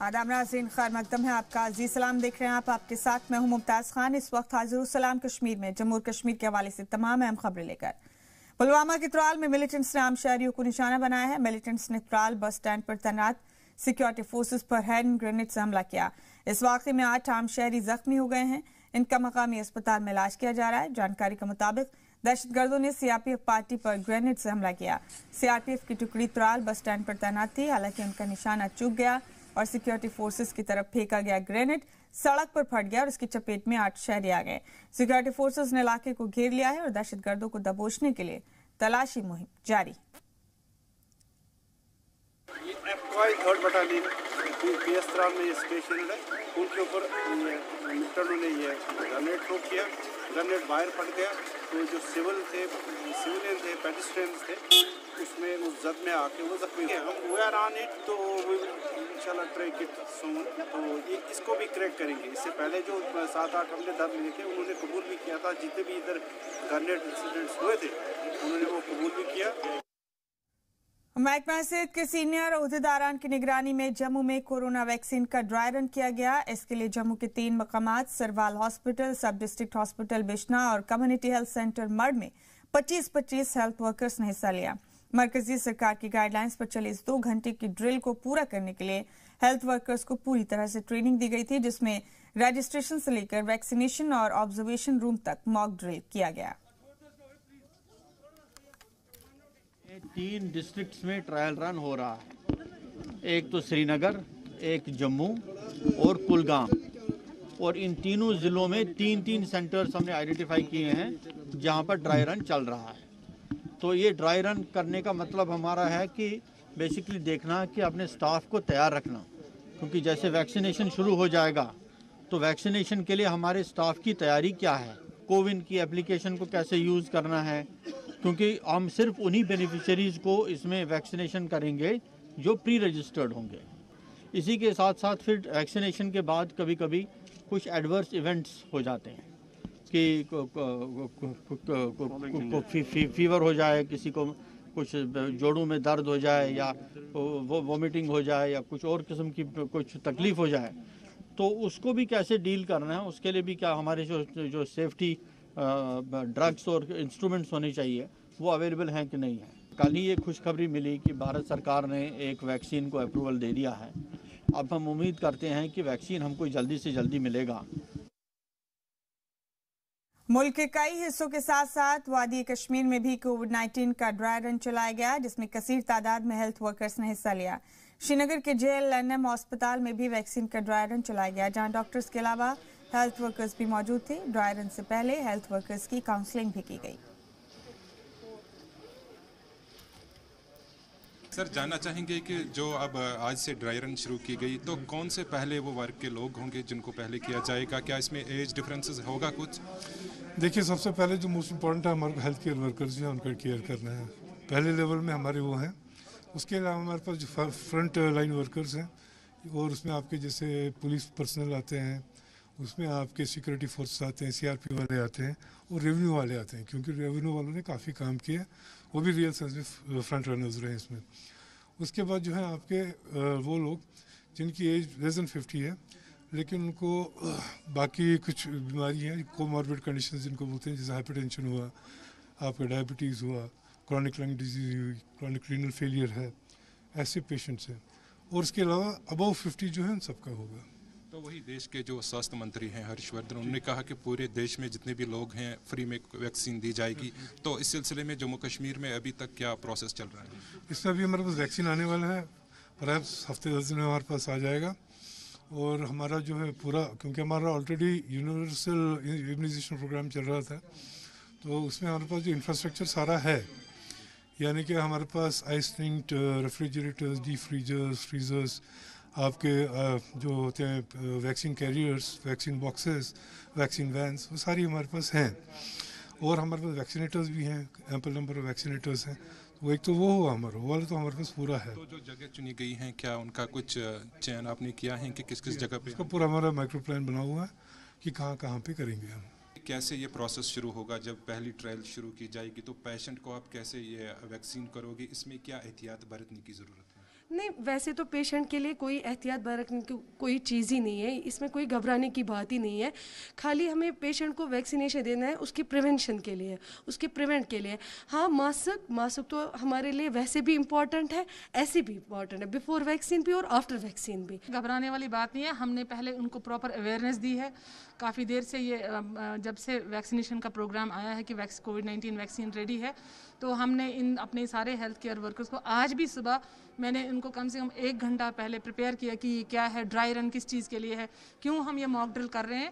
आदाब नाज़रीन, खैर मकदम है आपका। अजीज सलाम देख रहे हैं आप, आपके साथ मैं हूं मुमताज़ खान। इस वक्त हाजिर सलाम कश्मीर में जम्मू और कश्मीर के हवाले से तमाम अहम खबरें लेकर। पुलवामा के त्राल में मिलिटेंट्स ने आम शहरियों को निशाना बनाया है। मिलिटेंट्स ने त्राल बस स्टैंड पर तैनात सिक्योरिटी फोर्सेस पर हैंड ग्रेनेड से हमला किया। इस वाक़े में 8 आम शहरी जख्मी हो गए हैं। इनका मकामी अस्पताल में इलाज किया जा रहा है। जानकारी के मुताबिक दहशतगर्दों ने सीआरपीएफ पार्टी पर ग्रेनेड से हमला किया। सीआरपीएफ की टुकड़ी त्राल बस स्टैंड पर तैनात थी, हालांकि उनका निशाना चूक गया और सिक्योरिटी फोर्सेस की तरफ फेंका गया ग्रेनेड सड़क पर फट गया और इसकी चपेट में 8 शहरी आ गए। सिक्योरिटी फोर्सेस ने इलाके को घेर लिया है और दहशतगर्दों को दबोचने के लिए तलाशी मुहिम जारी। थर्ड बटालियन पीएस त्राल में ये स्टेशन है, उनके ऊपर मिलिटेंटों ने ये ग्रेनेड थ्रो किया। ग्रेनेड बाहर फट गया तो जो सिविलियन थे, पेडिस्ट्रियंस थे, उसमें उस जद में आके वो जख्मी है। हम वी आर ऑन इट, तो इंशाल्लाह ट्रैक इट सून। तो ये इसको भी क्रैक करेंगे। इससे पहले जो 7-8 हमले दर्ज लिए थे, उन्होंने कबूल भी किया था। जितने भी इधर ग्रेनेड इंसिडेंट्स हुए थे, उन्होंने वो कबूल भी किया। महकमा सेहत के सीनियर ओहदेदारान की निगरानी में जम्मू में कोरोना वैक्सीन का ड्राई रन किया गया। इसके लिए जम्मू के 3 मकामात सरवाल हॉस्पिटल, सब डिस्ट्रिक्ट हॉस्पिटल बिश्ना और कम्युनिटी हेल्थ सेंटर मर्ड में 25-25 हेल्थ वर्कर्स ने हिस्सा लिया। मरकजी सरकार की गाइडलाइंस पर चले इस 2 घंटे की ड्रिल को पूरा करने के लिए हेल्थ वर्कर्स को पूरी तरह से ट्रेनिंग दी गई थी, जिसमें रजिस्ट्रेशन से लेकर वैक्सीनेशन और ऑब्जर्वेशन रूम तक मॉक ड्रिल किया गया। 3 डिस्ट्रिक्ट्स में ट्रायल रन हो रहा है। एक तो श्रीनगर, एक जम्मू और कुलगाम, और इन तीनों ज़िलों में 3-3 सेंटर्स हमने आइडेंटिफाई किए हैं जहां पर ड्राई रन चल रहा है। तो ये ड्राई रन करने का मतलब हमारा है कि बेसिकली देखना कि अपने स्टाफ को तैयार रखना, क्योंकि जैसे वैक्सीनेशन शुरू हो जाएगा तो वैक्सीनेशन के लिए हमारे स्टाफ की तैयारी क्या है, कोविन की एप्लीकेशन को कैसे यूज़ करना है, क्योंकि हम सिर्फ उन्हीं बेनिफिशरीज़ को इसमें वैक्सीनेशन करेंगे जो प्री रजिस्टर्ड होंगे। इसी के साथ साथ फिर वैक्सीनेशन के बाद कभी कभी कुछ एडवर्स इवेंट्स हो जाते हैं कि फीवर हो जाए, किसी को कुछ जोड़ों में दर्द हो जाए या वोमिटिंग हो जाए या कुछ और किस्म की कुछ तकलीफ़ हो जाए, तो उसको भी कैसे डील करना है, उसके लिए भी क्या हमारे जो सेफ्टी ड्रग्स और इंस्ट्रूमेंट्स होने चाहिए वो अवेलेबल हैं कि नहीं है। कल ही ये खुशखबरी मिली कि भारत सरकार ने एक वैक्सीन को अप्रूवल दे दिया है। अब हम उम्मीद करते हैं कि वैक्सीन हमको जल्दी से जल्दी मिलेगा। मुल्क के कई हिस्सों के साथ साथ वादी कश्मीर में भी कोविड-19 का ड्राई रन चलाया गया, जिसमें कसीर तादाद में हेल्थ वर्कर्स ने हिस्सा लिया। श्रीनगर के JLNM अस्पताल में भी वैक्सीन का ड्राई रन चलाया गया, जहां डॉक्टर्स के अलावा हेल्थ वर्कर्स भी मौजूद थे। ड्राई रन से पहले हेल्थ वर्कर्स की काउंसलिंग भी की गई। सर, जानना चाहेंगे कि जो अब आज से ड्राई रन शुरू की गई, तो कौन से पहले वो वर्ग के लोग होंगे जिनको पहले किया जाएगा? क्या इसमें एज डिफरेंसेस होगा कुछ? देखिए, सबसे पहले जो मोस्ट इम्पॉर्टेंट है हमारे हेल्थ केयर वर्कर्स हैं, उनका केयर करना है। पहले लेवल में हमारे वो हैं। उसके अलावा हमारे पास जो फ्रंट लाइन वर्कर्स हैं, और उसमें आपके जैसे पुलिस पर्सनल आते हैं, उसमें आपके सिक्योरिटी फोर्स आते हैं, CRP वाले आते हैं और रेवेन्यू वाले आते हैं, क्योंकि रेवेन्यू वालों ने काफ़ी काम किया, वो भी रियल सेंस में फ्रंट रनर्स रहे इसमें। उसके बाद जो है आपके वो लोग जिनकी एज लेस देन 50 है, लेकिन उनको बाकी कुछ बीमारी है, कोमॉर्बिड कंडीशन जिनको बोलते हैं, जैसे हाइपरटेंशन हुआ, आपका डायबिटीज़ हुआ, क्रॉनिक लंग डिजीज हुई, क्रॉनिक रीनल फेलियर है, ऐसे पेशेंट्स हैं। और उसके अलावा अबव 50 जो है उन सबका होगा। तो वही देश के जो स्वास्थ्य मंत्री हैं हर्षवर्धन, उन्होंने कहा कि पूरे देश में जितने भी लोग हैं फ्री में वैक्सीन दी जाएगी। तो इस सिलसिले में जम्मू कश्मीर में अभी तक क्या प्रोसेस चल रहा है? इसमें अभी हमारे पास वैक्सीन आने वाला है, परहैप्स हफ्ते 10 दिन में हमारे पास आ जाएगा। और हमारा जो है पूरा, क्योंकि हमारा ऑलरेडी यूनिवर्सल इम्यूनाइजेशन प्रोग्राम चल रहा था, तो उसमें हमारे पास जो इंफ्रास्ट्रक्चर सारा है, यानी कि हमारे पास ice linked refrigerators, deep freezers, आपके जो होते हैं vaccine carriers, vaccine boxes, vaccine vans, वो सारी हमारे पास हैं। और हमारे पास वैक्सीनेटर्स भी हैं, एम्पल नंबर ऑफ वैक्सीनेटर्स हैं। वो एक तो वो हुआ हमारा, वो वाला तो हमारे पास पूरा है। तो जो जगह चुनी गई हैं, क्या उनका कुछ चयन आपने किया है कि किस किस जगह पे? उसका पूरा हमारा माइक्रो प्लान बना हुआ है कि कहाँ कहाँ पे करेंगे हम। कैसे ये प्रोसेस शुरू होगा? जब पहली ट्रायल शुरू की जाएगी तो पेशेंट को आप कैसे ये वैक्सीन करोगे? इसमें क्या एहतियात बरतने की ज़रूरत है? नहीं, वैसे तो पेशेंट के लिए कोई एहतियात बरतने की कोई चीज़ ही नहीं है, इसमें कोई घबराने की बात ही नहीं है। खाली हमें पेशेंट को वैक्सीनेशन देना है उसकी प्रिवेंशन के लिए, उसके प्रिवेंट के लिए। हाँ, मास्क तो हमारे लिए वैसे भी इम्पॉर्टेंट है, ऐसे भी इम्पॉर्टेंट है, बिफोर वैक्सीन भी और आफ्टर वैक्सीन भी। घबराने वाली बात नहीं है, हमने पहले उनको प्रॉपर अवेयरनेस दी है। काफ़ी देर से ये जब से वैक्सीनेशन का प्रोग्राम आया है कि कोविड-19 वैक्सीन रेडी है, तो हमने इन अपने सारे हेल्थ केयर वर्कर्स को आज भी सुबह मैंने इनको कम से कम 1 घंटा पहले प्रिपेयर किया कि ये क्या है, ड्राई रन किस चीज़ के लिए है, क्यों हम ये मॉक ड्रिल कर रहे हैं।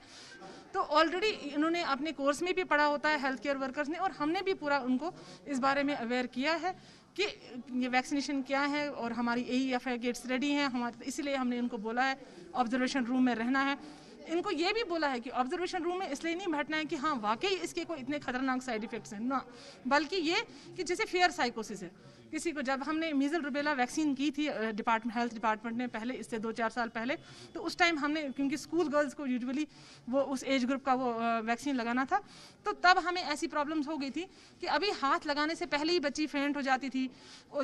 तो ऑलरेडी इन्होंने अपने कोर्स में भी पढ़ा होता है हेल्थ केयर वर्कर्स ने, और हमने भी पूरा उनको इस बारे में अवेयर किया है कि ये वैक्सीनेशन क्या है और हमारी AEFI गेट्स रेडी हैं हमारे, इसीलिए हमने इनको बोला है ऑब्जर्वेशन रूम में रहना है। इनको ये भी बोला है कि ऑब्जर्वेशन रूम में इसलिए नहीं बैठना है कि हाँ वाकई इसके कोई इतने खतरनाक साइड इफेक्ट्स हैं ना, बल्कि ये कि जैसे फेयर साइकोसिस है किसी को। जब हमने मीजल रूबेला वैक्सीन की थी हेल्थ डिपार्टमेंट ने पहले, इससे 2-4 साल पहले, तो उस टाइम हमने, क्योंकि स्कूल गर्ल्स को यूजुअली वो उस एज ग्रुप का वो वैक्सीन लगाना था, तो तब हमें ऐसी प्रॉब्लम्स हो गई थी कि अभी हाथ लगाने से पहले ही बच्ची फेंट हो जाती थी,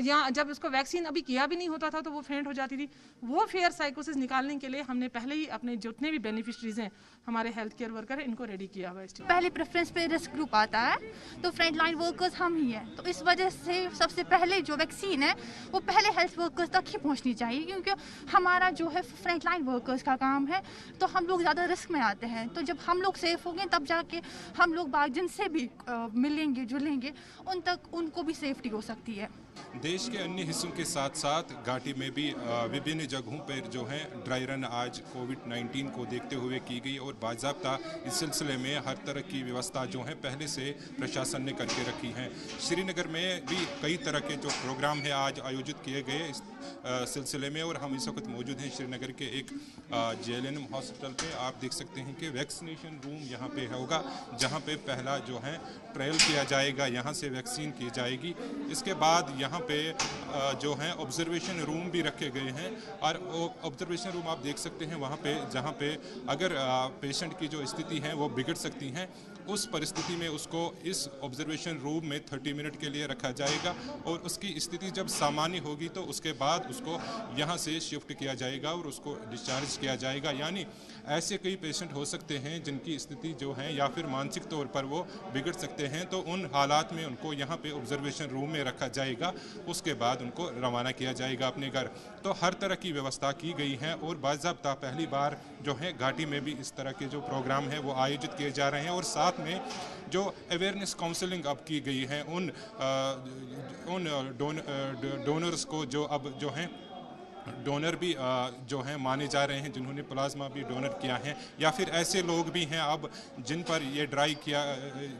या जब उसको वैक्सीन अभी किया भी नहीं होता था तो वो फेंट हो जाती थी। वो फेयर साइकोसिस निकालने के लिए हमने पहले ही अपने जितने भी बेनिफिशरीज हैं हमारे हेल्थ केयर वर्कर हैं, इनको रेडी किया हुआ है। पहले प्रेफरेंस पे रिस्क ग्रुप आता है, तो फ्रंट लाइन वर्कर्स हम ही हैं, तो इस वजह से सबसे पहले जो वैक्सीन है वो पहले हेल्थ वर्कर्स तक ही पहुंचनी चाहिए, क्योंकि हमारा जो है फ्रंट लाइन वर्कर्स का काम है, तो हम लोग ज़्यादा रिस्क में आते हैं। तो जब हम लोग सेफ होंगे तब जाके हम लोग बाग जिनसे भी मिलेंगे जुलेंगे उन तक उनको भी सेफ्टी हो सकती है। देश के अन्य हिस्सों के साथ साथ घाटी में भी विभिन्न जगहों पर जो है ड्राई रन आज कोविड-19 को देखते हुए की गई, और बाज़ाब्ता इस सिलसिले में हर तरह की व्यवस्था जो है पहले से प्रशासन ने करके रखी है। श्रीनगर में भी कई तरह के जो प्रोग्राम है आज आयोजित किए गए इस सिलसिले में, और हम इस वक्त मौजूद हैं श्रीनगर के एक JLNM हॉस्पिटल पे। आप देख सकते हैं कि वैक्सीनेशन रूम यहाँ पे होगा, जहाँ पे पहला जो है ट्रायल किया जाएगा, यहाँ से वैक्सीन की जाएगी। इसके बाद यहाँ पे जो है ऑब्जर्वेशन रूम भी रखे गए हैं, और ऑब्जर्वेशन रूम आप देख सकते हैं वहाँ पे, जहाँ पे अगर पेशेंट की जो स्थिति है वो बिगड़ सकती हैं, उस परिस्थिति में उसको इस ऑब्जर्वेशन रूम में 30 मिनट के लिए रखा जाएगा, और उसकी स्थिति जब सामान्य होगी तो उसके बाद उसको यहाँ से शिफ्ट किया जाएगा और उसको डिस्चार्ज किया जाएगा। यानी ऐसे कई पेशेंट हो सकते हैं जिनकी स्थिति जो है या फिर मानसिक तौर पर वो बिगड़ सकते हैं, तो उन हालात में उनको यहाँ पे ऑब्जर्वेशन रूम में रखा जाएगा, उसके बाद उनको रवाना किया जाएगा अपने घर। तो हर तरह की व्यवस्था की गई है, और बाज़ाब्ता पहली बार जो है घाटी में भी इस तरह के जो प्रोग्राम है वो आयोजित किए जा रहे हैं, और साथ में जो अवेयरनेस काउंसलिंग अब की गई है उन डोनर्स को, जो अब जो हैं डोनर भी जो हैं माने जा रहे हैं, जिन्होंने प्लाज्मा भी डोनर किया है, या फिर ऐसे लोग भी हैं अब जिन पर ये ड्राई किया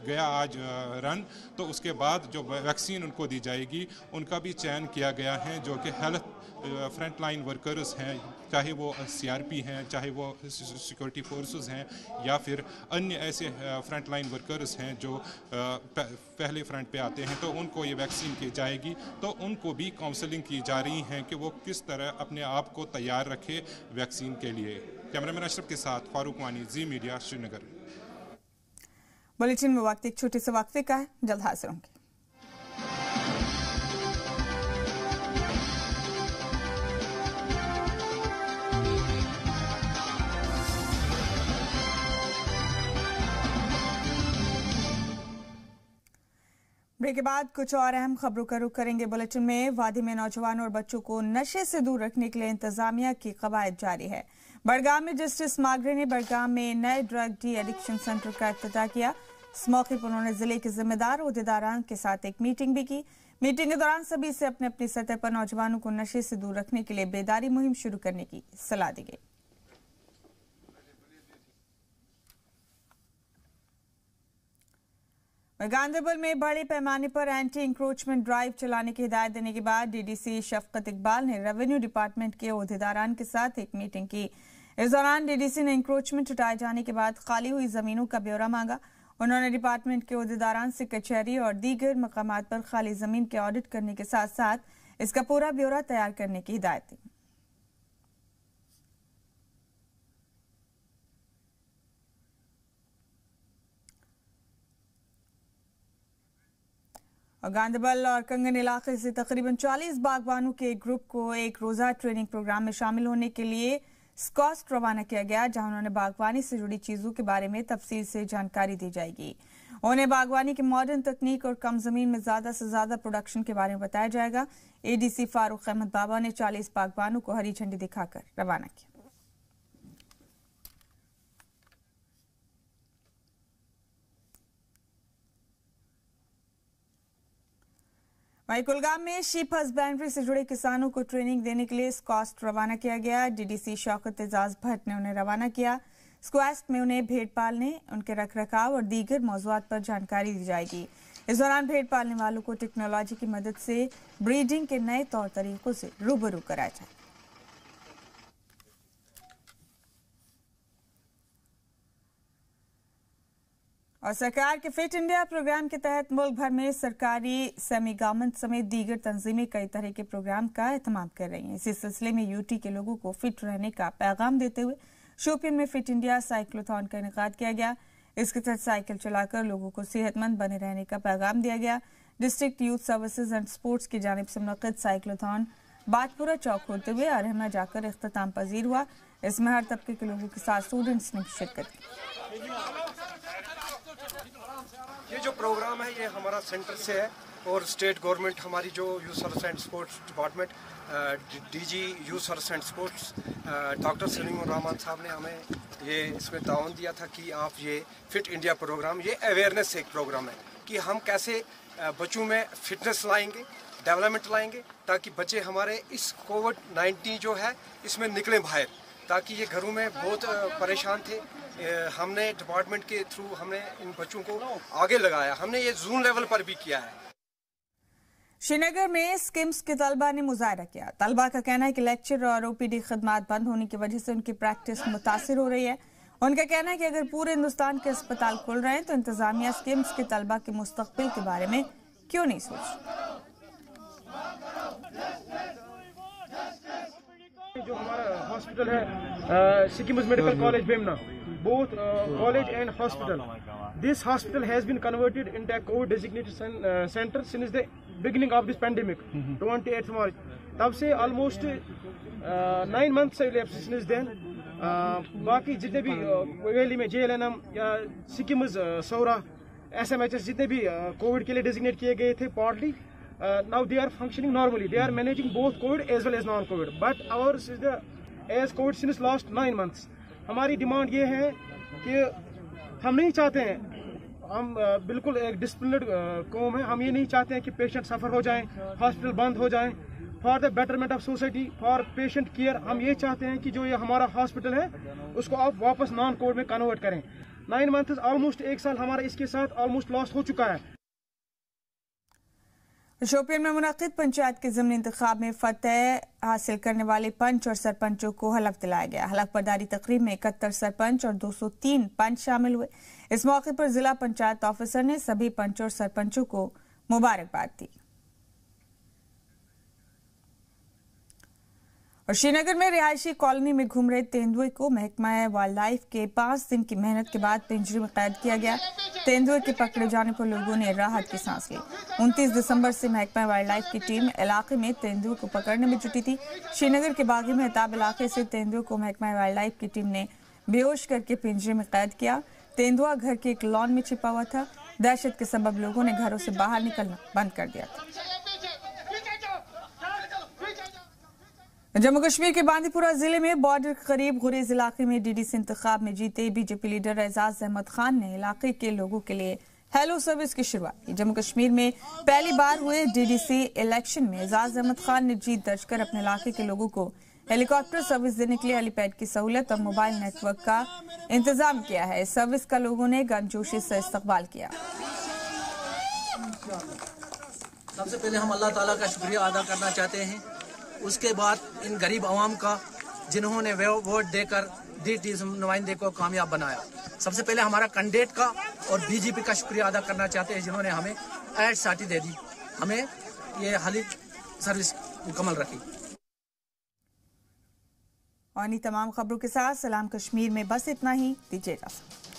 गया आज रन, तो उसके बाद जो वैक्सीन उनको दी जाएगी उनका भी चयन किया गया है, जो कि हेल्थ फ्रंट लाइन वर्कर्स हैं, चाहे वो CRP हैं, चाहे वो सिक्योरिटी फोर्सेस हैं, या फिर अन्य ऐसे फ्रंट लाइन वर्कर्स हैं जो पहले फ्रंट पे आते हैं, तो उनको ये वैक्सीन की जाएगी। तो उनको भी काउंसलिंग की जा रही है कि वो किस तरह अपने आप को तैयार रखे वैक्सीन के लिए। कैमरामैन अशरफ के साथ फारूक वानी, जी मीडिया, श्रीनगर। बुलेटिन में वक्त एक छोटे से वक्फे का है, जल्द हाजिर होंगे। ब्रेक के बाद कुछ और अहम खबरों का रुख करेंगे। बुलेटिन में वादी में नौजवानों और बच्चों को नशे से दूर रखने के लिए इंतजामिया की कवायद जारी है। बड़गाम में जस्टिस मागरे ने बड़गाम में नए ड्रग डी एडिक्शन सेंटर का इफ्तिताह किया। इस मौके पर उन्होंने जिले के जिम्मेदार ओहदेदारान के साथ एक मीटिंग भी की। मीटिंग के दौरान सभी से अपने अपनी सतह पर नौजवानों को नशे से दूर रखने के लिए बेदारी मुहिम शुरू करने की सलाह दी गई। गांधरबल में बड़े पैमाने पर एंटी इंक्रोचमेंट ड्राइव चलाने की हिदायत देने के बाद DDC शफकत इकबाल ने रेवेन्यू डिपार्टमेंट के ओहदेदारान के साथ एक मीटिंग की। इस दौरान DDC ने इंक्रोचमेंट हटाए जाने के बाद खाली हुई जमीनों का ब्यौरा मांगा। उन्होंने डिपार्टमेंट के ओहदेदारान से कचहरी और दीगर मकामात पर खाली जमीन के ऑडिट करने के साथ साथ इसका पूरा ब्यौरा तैयार करने की हिदायत दी। और गांधरबल और कंगन इलाके से तकरीबन 40 बागबानों के एक ग्रुप को एक रोज़ा ट्रेनिंग प्रोग्राम में शामिल होने के लिए स्कॉस्ट रवाना किया गया, जहां उन्होंने बागवानी से जुड़ी चीज़ों के बारे में तफसील से जानकारी दी जाएगी। उन्हें बागवानी की मॉडर्न तकनीक और कम जमीन में ज़्यादा से ज़्यादा प्रोडक्शन के बारे में बताया जाएगा। ADC फारूक अहमद बाबा ने 40 बागबानों को हरी झंडी दिखाकर रवाना किया। वहीं कुलगाम में शीप हस्बेंड्री से जुड़े किसानों को ट्रेनिंग देने के लिए स्क्वास्ट रवाना किया गया। DDC शौकत एजाज भट्ट ने उन्हें रवाना किया। स्क्वास्ट में उन्हें भेड़ पालने, उनके रखरखाव और दीगर मौज़ूआत पर जानकारी दी जाएगी। इस दौरान भेड़ पालने वालों को टेक्नोलॉजी की मदद से ब्रीडिंग के नए तौर तरीकों से रूबरू कराया जाए। और सरकार के फिट इंडिया प्रोग्राम के तहत मुल्क भर में सरकारी सेमी गवर्नमेंट समेत दीगर तंजीमें कई तरह के प्रोग्राम का एहतमाम कर रही हैं। इसी सिलसिले में UT के लोगों को फिट रहने का पैगाम देते हुए शोपियां में फिट इंडिया साइक्लोथॉन का इनेकाद किया गया। इसके तहत साइकिल चलाकर लोगों को सेहतमंद बने रहने का पैगाम दिया गया। District youth services and sports की जानिब से मुनक्किद साइक्लोथॉन बातपुरा चौक होते हुए अरहमा जाकर इख्तिताम पजीर हुआ। इसमें हर तबके के लोगों के साथ स्टूडेंट्स ने शिरकत की। ये जो प्रोग्राम है ये हमारा सेंटर से है और स्टेट गवर्नमेंट हमारी जो youth service and sports department DG youth service and sports doctor Salim Rahman साहब ने हमें ये इसमें ताउन दिया था कि आप ये फिट इंडिया प्रोग्राम, ये अवेयरनेस एक प्रोग्राम है कि हम कैसे बच्चों में फिटनेस लाएंगे, डेवलपमेंट लाएंगे, ताकि बच्चे हमारे इस कोविड-19 जो है इसमें निकलें बाहर, ताकि ये घरों में बहुत परेशान थे। हमने डिपार्टमेंट के थ्रू हमने इन बच्चों को आगे लगाया, हमने ये जोन लेवल पर भी किया है। श्रीनगर में स्किम्स के तलबा ने मुजाहरा किया। तलबा का कहना है कि लेक्चर और OPD खदमात बंद होने की वजह से उनकी प्रैक्टिस मुतासिर हो रही है। उनका कहना है कि अगर पूरे हिंदुस्तान के अस्पताल खुल रहे हैं तो इंतजामिया स्किम्स के तलबा के मुस्तकबिल के बारे में क्यों नहीं सोच रही। जो हमारा हॉस्पिटल है Sikkim medical college Bemina, both college and hospital. This hospital has been converted into a COVID designated center since the beginning of this pandemic, 28th March. तब से almost 9 months से elapsed since then. बाकी जितने भी वैली में JLNM या सिक्किम सौरा SMHS जितने भी कोविड के लिए डेजिग्नेट किए गए थे partly, now they are functioning normally. They are managing both COVID as well as non-COVID. But ours is the as COVID since last 9 months. हमारी डिमांड ये है कि हम नहीं चाहते हैं, हम बिल्कुल एक डिसिप्लिन्ड कौम है, हम ये नहीं चाहते हैं कि पेशेंट सफ़र हो जाएं, हॉस्पिटल बंद हो जाएं। For the betterment of society, for patient care, हम ये चाहते हैं कि जो ये हमारा हॉस्पिटल है उसको आप वापस नॉन कोविड में कन्वर्ट करें। 9 मंथ्स ऑलमोस्ट 1 साल हमारा इसके साथ ऑलमोस्ट लॉस हो चुका है। शोपियां में मुनक्किद पंचायत के ज़िमनी इंतखाब में फतेह हासिल करने वाले पंच और सरपंचों को हलफ दिलाया गया। हलफ बर्दारी तकरीब में 71 सरपंच और 203 पंच शामिल हुए। इस मौके पर जिला पंचायत ऑफिसर ने सभी पंच और सरपंचों को मुबारकबाद दी। और श्रीनगर में रिहायशी कॉलोनी में घूम रहे तेंदुए को महकमा वाइल्ड लाइफ के 5 दिन की मेहनत के बाद पिंजरे में कैद किया गया। तेंदुए के पकड़े जाने पर लोगों ने राहत की सांस ली। 29 दिसंबर से महकमा वाइल्ड लाइफ की टीम इलाके में तेंदुए को पकड़ने में जुटी थी। श्रीनगर के बागी मेहताब इलाके से तेंदुए को महकमा वाइल्ड लाइफ की टीम ने बेहोश करके पिंजरे में कैद किया। तेंदुआ घर के एक लॉन में छिपा हुआ था। दहशत के सबब लोगों ने घरों से बाहर निकलना बंद कर दिया था। जम्मू कश्मीर के बांदीपुरा जिले में बॉर्डर के करीब गुरेज इलाके में DDC इंतखाब में जीते BJP लीडर एजाज अहमद खान ने इलाके के लोगों के लिए हेलो सर्विस की शुरुआत की। जम्मू कश्मीर में पहली बार हुए DDC इलेक्शन में एजाज अहमद खान ने जीत दर्ज कर अपने इलाके के लोगों को हेलीकॉप्टर सर्विस देने के लिए हेलीपैड की सहूलत और मोबाइल नेटवर्क का इंतजाम किया है। इस सर्विस का लोगों ने गर्मजोशी से इस्तकबाल किया। सबसे पहले हम अल्लाह ताला का शुक्रिया अदा करना चाहते हैं, उसके बाद इन गरीब आवाम का जिन्होंने वोट देकर DDC नुमाइंदे को कामयाब बनाया। सबसे पहले हमारा कैंडिडेट का और BJP का शुक्रिया अदा करना चाहते हैं जिन्होंने हमें ऐड साटी दे दी, हमें ये हाली सर्विस मुकम्मल रखी। और इन तमाम खबरों के साथ सलाम कश्मीर में बस इतना ही। दीजिए इजाज़त।